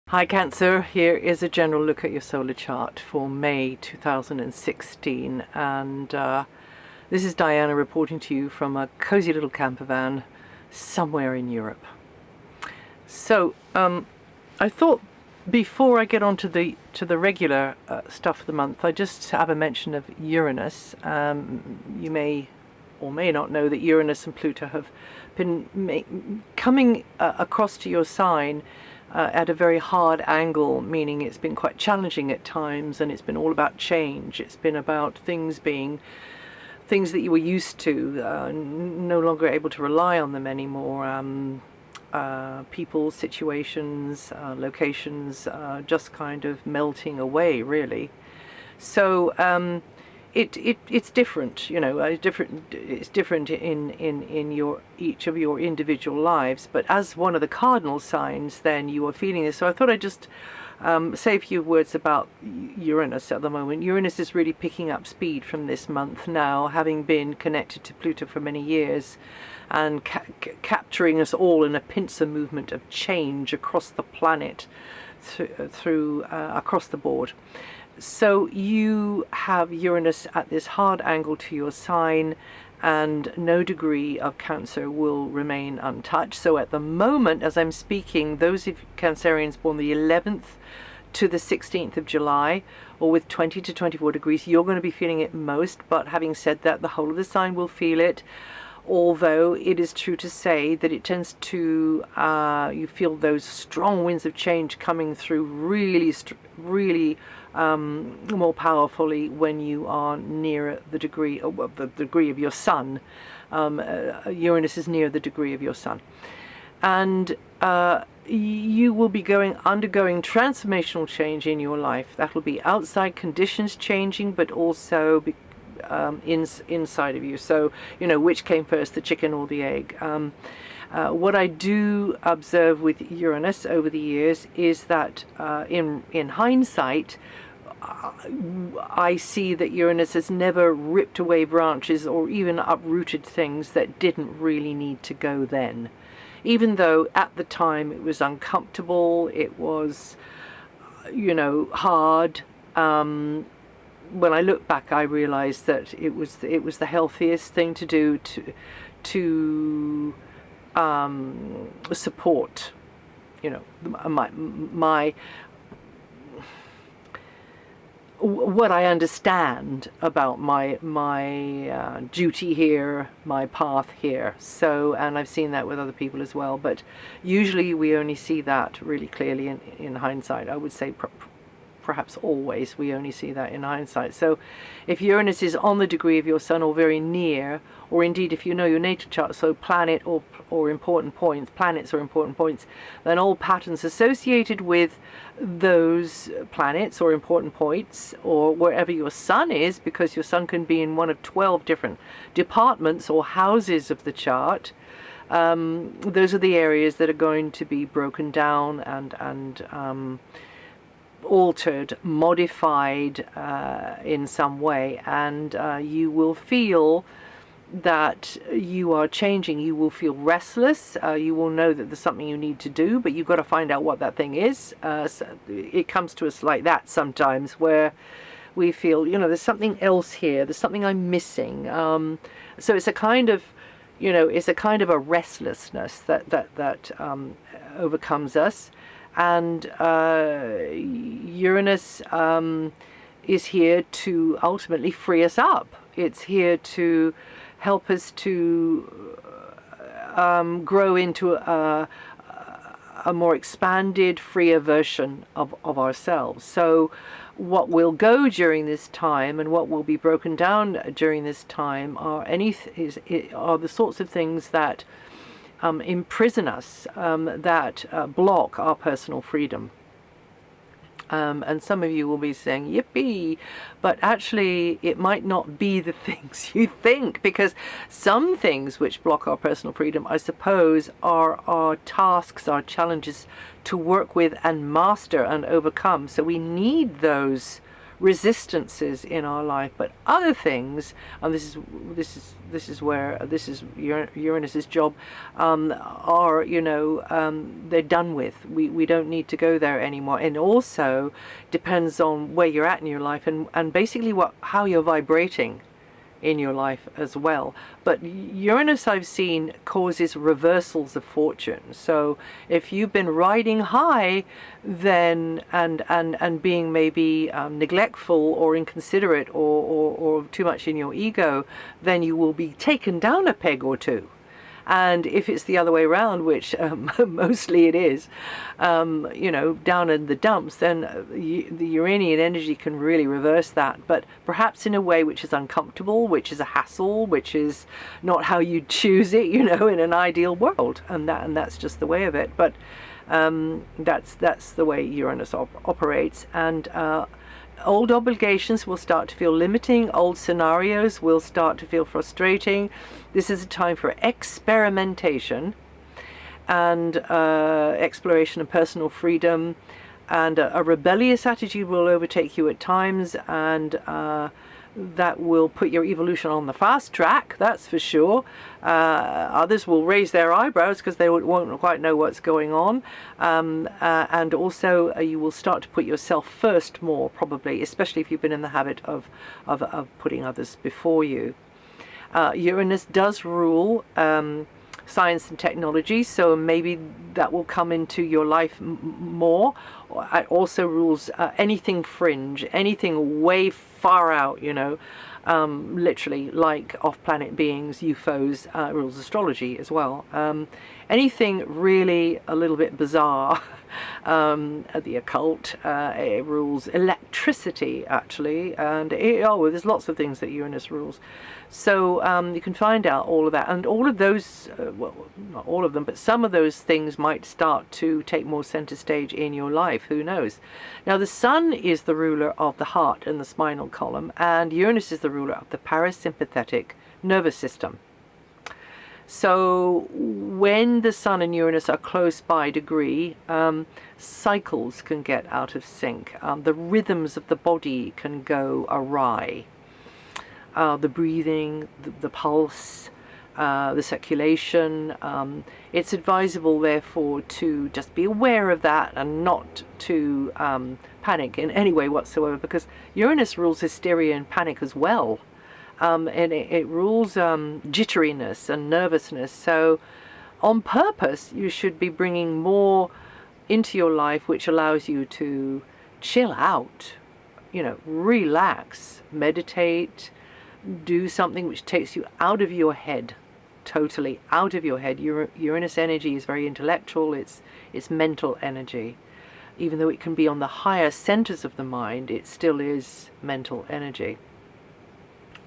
Hi Cancer, here is a general look at your solar chart for May 2016 and this is Diana reporting to you from a cozy little camper van somewhere in Europe. So I thought before I get on to the regular stuff of the month, I just have a mention of Uranus. You may or may not know that Uranus and Pluto have been coming across to your sign at a very hard angle, meaning it's been quite challenging at times, and it's been all about change. It's been about things being things that you were used to, no longer able to rely on them anymore. People, situations, locations, just kind of melting away, really. So it's different, you know. It's different in your each of your individual lives. But as one of the cardinal signs, then you are feeling this. So I thought I'd just say a few words about Uranus at the moment. Uranus is really picking up speed from this month now, having been connected to Pluto for many years, and capturing us all in a pincer movement of change across the planet, through across the board. So you have Uranus at this hard angle to your sign, and no degree of Cancer will remain untouched. So at the moment, as I'm speaking, those of Cancerians born the 11th to the 16th of July, or with 20 to 24 degrees, you're going to be feeling it most. But having said that, the whole of the sign will feel it. Although it is true to say that it tends to, you feel those strong winds of change coming through really more powerfully when you are near the degree of your sun. Uranus is near the degree of your sun, and you will be undergoing transformational change in your life. That will be outside conditions changing, but also inside of you. So, you know, which came first, the chicken or the egg? What I do observe with Uranus over the years is that in hindsight, I see that Uranus has never ripped away branches or even uprooted things that didn't really need to go then. Even though at the time it was uncomfortable, it was, you know, hard. When I look back, I realized that it was the healthiest thing to do to support, you know, my what I understand about my duty here, my path here. So, and I've seen that with other people as well. But usually we only see that really clearly in hindsight. I would say perhaps always we only see that in hindsight. So if Uranus is on the degree of your sun or very near, or indeed if you know your natal chart, so planet or important points, planets or important points, then all patterns associated with those planets or important points, or wherever your sun is, because your sun can be in one of 12 different departments or houses of the chart, those are the areas that are going to be broken down and altered, modified in some way, and you will feel that you are changing. You will feel restless. You will know that there's something you need to do, but you've got to find out what that thing is. So it comes to us like that sometimes, where we feel, you know, there's something else here. There's something I'm missing. So it's a kind of, you know, it's a kind of a restlessness that overcomes us. And Uranus is here to ultimately free us up. It's here to help us to grow into a more expanded, freer version of ourselves. So what will go during this time and what will be broken down during this time are the sorts of things that imprison us, that block our personal freedom. And some of you will be saying, yippee, but actually it might not be the things you think, because some things which block our personal freedom, I suppose, are our tasks, our challenges to work with and master and overcome. So we need those resistances in our life. But other things, and this is Uranus's job, are, you know, they're done with. We don't need to go there anymore. And also depends on where you're at in your life, and basically how you're vibrating in your life as well. But Uranus, I've seen, causes reversals of fortune. So if you've been riding high, then and being maybe neglectful or inconsiderate or too much in your ego, then you will be taken down a peg or two. And if it's the other way around, which mostly it is, you know, down in the dumps, then the Uranian energy can really reverse that. But perhaps in a way which is uncomfortable, which is a hassle, which is not how you choose it, you know, in an ideal world. And that's just the way of it. But that's the way Uranus operates. And old obligations will start to feel limiting. Old scenarios will start to feel frustrating. This is a time for experimentation and exploration and personal freedom. And a rebellious attitude will overtake you at times, and that will put your evolution on the fast track, that's for sure. Others will raise their eyebrows because they won't quite know what's going on. And also you will start to put yourself first more, probably, especially if you've been in the habit of putting others before you. Uranus does rule science and technology, so maybe that will come into your life more. It also rules anything fringe, anything way far out, you know, literally, like off-planet beings, UFOs. Rules astrology as well. Anything really a little bit bizarre. The occult. It rules electricity, actually, and there's lots of things that Uranus rules. So you can find out all of that, and all of those, well, not all of them, but some of those things might start to take more center stage in your life. Who knows? Now, the Sun is the ruler of the heart and the spinal column, and Uranus is the ruler of the parasympathetic nervous system. So when the Sun and Uranus are close by degree, cycles can get out of sync. The rhythms of the body can go awry. The breathing, the pulse, the circulation. It's advisable, therefore, to just be aware of that and not to panic in any way whatsoever, because Uranus rules hysteria and panic as well. And it rules jitteriness and nervousness. So on purpose, you should be bringing more into your life which allows you to chill out, you know, relax, meditate, do something which takes you out of your head, totally out of your head. Uranus energy is very intellectual. It's mental energy. Even though it can be on the higher centers of the mind, it still is mental energy.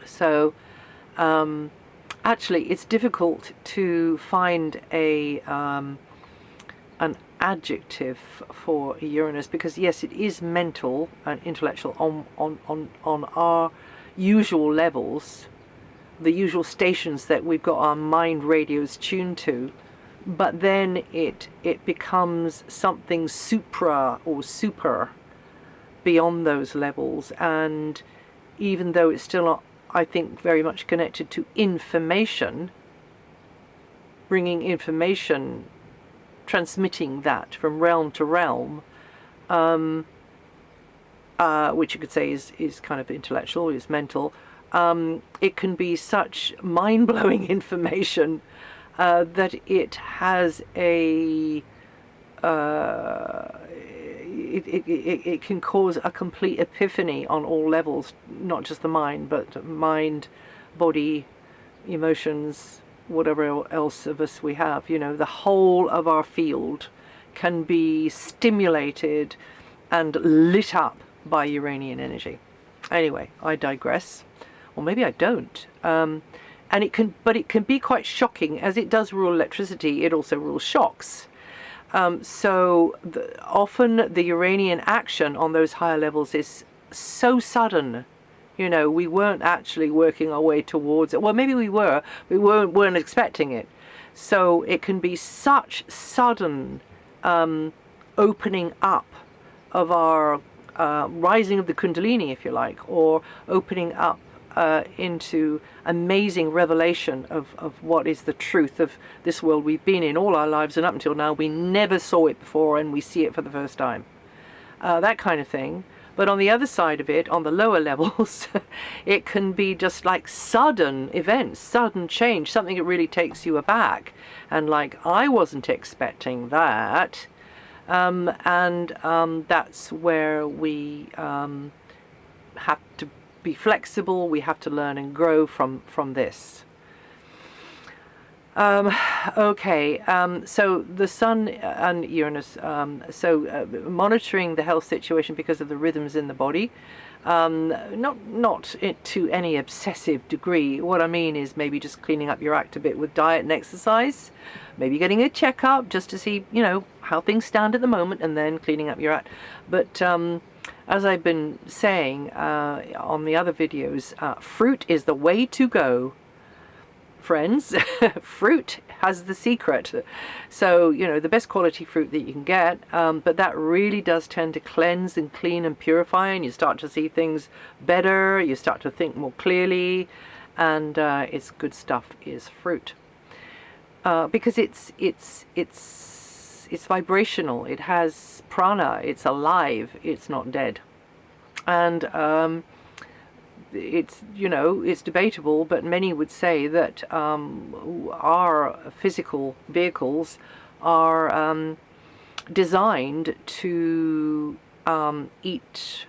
So actually it's difficult to find an adjective for Uranus, because yes, it is mental and intellectual on our usual levels, the usual stations that we've got our mind radios tuned to, but then it becomes something supra or super beyond those levels. And even though it's still not, I think, very much connected to information, bringing information, transmitting that from realm to realm, which you could say is kind of intellectual, is mental. It can be such mind-blowing information that it has it can cause a complete epiphany on all levels, not just the mind, but mind, body, emotions, whatever else of us we have. You know, the whole of our field can be stimulated and lit up by Uranian energy. Anyway, I digress, or maybe I don't. And it can be quite shocking, as it does rule electricity. It also rules shocks. So often the Uranian action on those higher levels is so sudden. You know, we weren't actually working our way towards it. Well, maybe we were. We weren't expecting it. So it can be such sudden opening up of our rising of the Kundalini, if you like, or opening up into amazing revelation of what is the truth of this world we've been in all our lives, and up until now we never saw it before and we see it for the first time. That kind of thing. But on the other side of it, on the lower levels, it can be just like sudden events, sudden change, something that really takes you aback. And like, I wasn't expecting that. That's where we have to be flexible. We have to learn and grow from this. Okay, so the Sun and Uranus, monitoring the health situation because of the rhythms in the body, not to any obsessive degree. What I mean is maybe just cleaning up your act a bit with diet and exercise, maybe getting a checkup just to see, you know, how things stand at the moment, and then cleaning up your act. But as I've been saying on the other videos, fruit is the way to go. Friends, fruit has the secret. So, you know, the best quality fruit that you can get, but that really does tend to cleanse and clean and purify, and you start to see things better, you start to think more clearly, and it's good stuff is fruit. Because it's vibrational, it has prana, it's alive, it's not dead. And it's, you know, it's debatable, but many would say that our physical vehicles are designed to eat,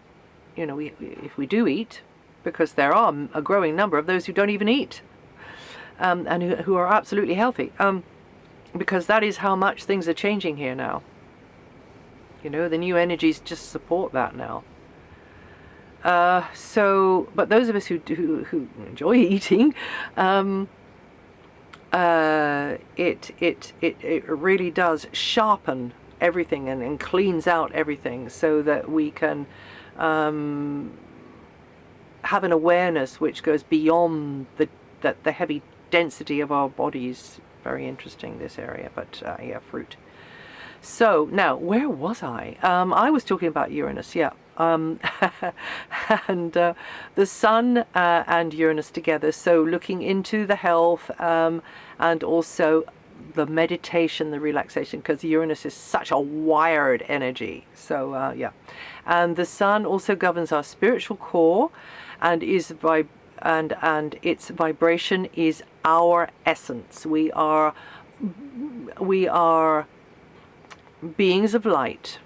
you know, if we do eat, because there are a growing number of those who don't even eat, and who are absolutely healthy, because that is how much things are changing here now. You know, the new energies just support that now. But those of us who enjoy eating, it really does sharpen everything and cleans out everything, so that we can have an awareness which goes beyond the heavy density of our bodies. Very interesting, this area, but yeah, fruit. So now, where was I? I was talking about Uranus, yeah. And the Sun and Uranus together, so looking into the health, and also the meditation, the relaxation, because Uranus is such a wired energy. So yeah, and the Sun also governs our spiritual core, and is and its vibration is our essence. We are beings of light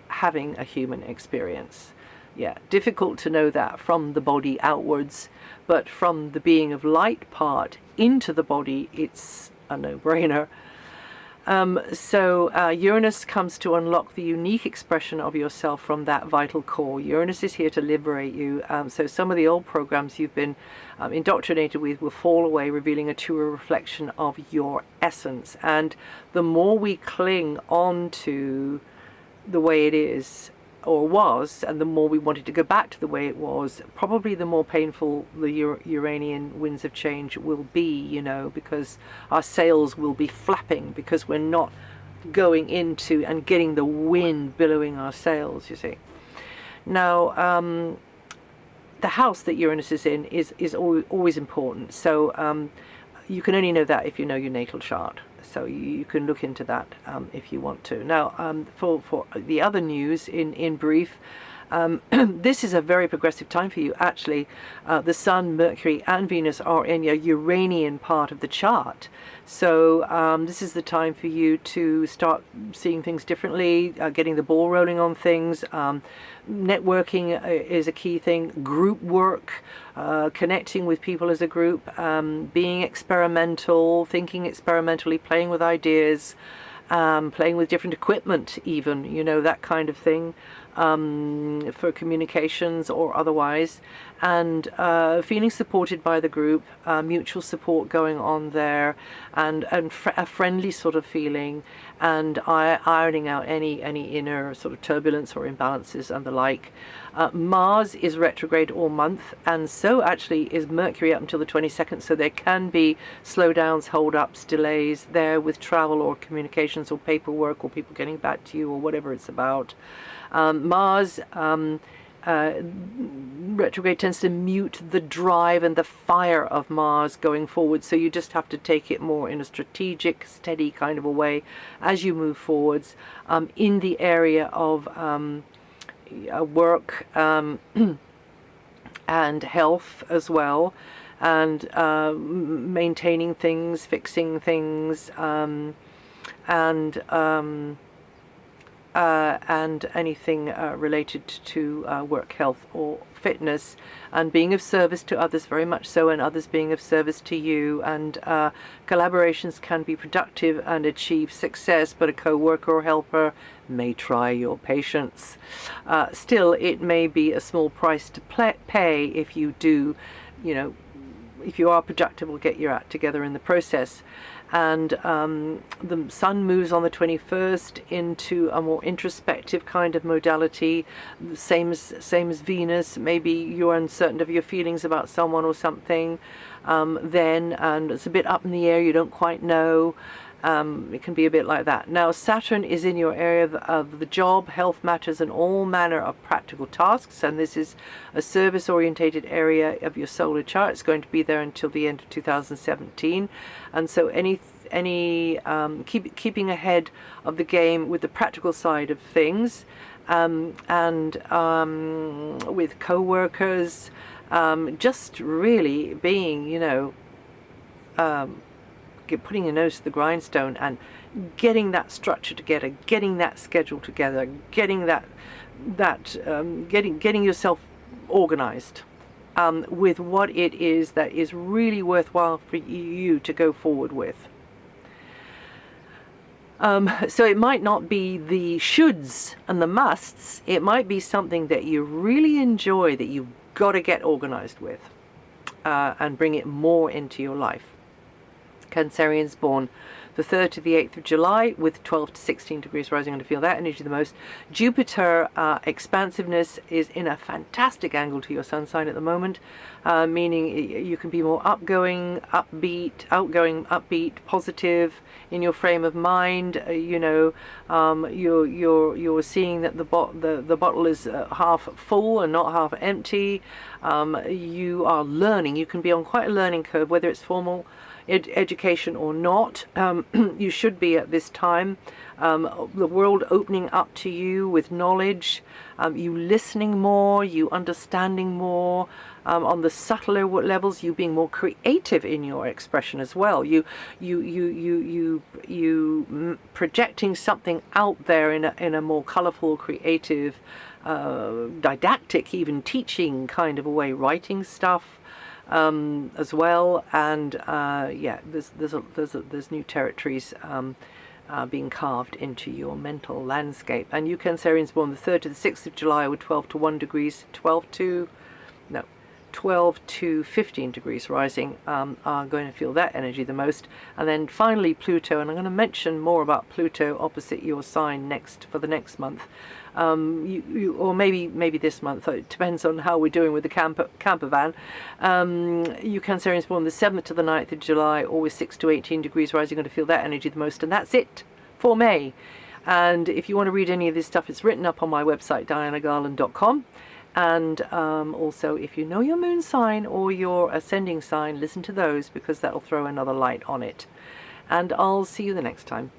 having a human experience. Yeah, difficult to know that from the body outwards, but from the being of light part into the body, it's a no-brainer. Uranus comes to unlock the unique expression of yourself from that vital core. Uranus is here to liberate you. So some of the old programs you've been indoctrinated with will fall away, revealing a truer reflection of your essence. And the more we cling on to the way it is or was, and the more we wanted to go back to the way it was, probably the more painful the Uranian winds of change will be, you know, because our sails will be flapping, because we're not going into and getting the wind billowing our sails, you see. Now, the house that Uranus is in is always important. So you can only know that if you know your natal chart. So you can look into that if you want to. Now, for the other news, in brief, this is a very progressive time for you. Actually, the Sun, Mercury, and Venus are in your Uranian part of the chart. So this is the time for you to start seeing things differently, getting the ball rolling on things. Networking is a key thing. Group work, connecting with people as a group, being experimental, thinking experimentally, playing with ideas, playing with different equipment even, you know, that kind of thing, for communications or otherwise, and feeling supported by the group, mutual support going on there, and a friendly sort of feeling, and ironing out any inner sort of turbulence or imbalances and the like. Mars is retrograde all month, and so actually is Mercury up until the 22nd, so there can be slowdowns, hold-ups, delays there with travel or communications or paperwork or people getting back to you or whatever it's about. Mars retrograde tends to mute the drive and the fire of Mars going forward, so you just have to take it more in a strategic, steady kind of a way as you move forwards in the area of work and health as well, and maintaining things, fixing things, and anything related to work, health, or fitness, and being of service to others, very much so, and others being of service to you. And collaborations can be productive and achieve success, but a co-worker or helper may try your patience. Still, it may be a small price to pay if you do, if you are productive, will get your act together in the process. And the Sun moves on the 21st into a more introspective kind of modality, same as Venus. Maybe you're uncertain of your feelings about someone or something then, and it's a bit up in the air, you don't quite know. It can be a bit like that. Now, Saturn is in your area of the job, health matters, and all manner of practical tasks, and this is a service-orientated area of your solar chart. It's going to be there until the end of 2017, and so keeping ahead of the game with the practical side of things, and with co-workers, just really being, putting your nose to the grindstone and getting that structure together, getting that schedule together, getting getting yourself organized with what it is that is really worthwhile for you to go forward with. So it might not be the shoulds and the musts. It might be something that you really enjoy, that you've got to get organized with, and bring it more into your life. Cancerians born the 3rd to the 8th of July with 12 to 16 degrees rising, going to feel that energy the most. Jupiter expansiveness is in a fantastic angle to your sun sign at the moment, meaning you can be more outgoing, upbeat, positive in your frame of mind. You're seeing that the bottle is half full and not half empty. You are learning. You can be on quite a learning curve, whether it's formal education or not. You should be at this time. The world opening up to you with knowledge, you listening more, you understanding more, on the subtler levels, you being more creative in your expression as well. You projecting something out there in a more colorful, creative, didactic, even teaching kind of a way, writing stuff as well. And there's new territories being carved into your mental landscape. And you Cancerians born the 3rd to the 6th of July with 12 to 1 degrees, 12 to 15 degrees rising are going to feel that energy the most. And then finally Pluto, and I'm going to mention more about Pluto opposite your sign for the next month, or maybe this month. It depends on how we're doing with the camper van. You Cancerians born the 7th to the 9th of July, always 6 to 18 degrees rising, going to feel that energy the most. And that's it for May. And if you want to read any of this stuff, it's written up on my website, DianaGarland.com. And also, if you know your moon sign or your ascending sign, listen to those, because that'll throw another light on it. And I'll see you the next time.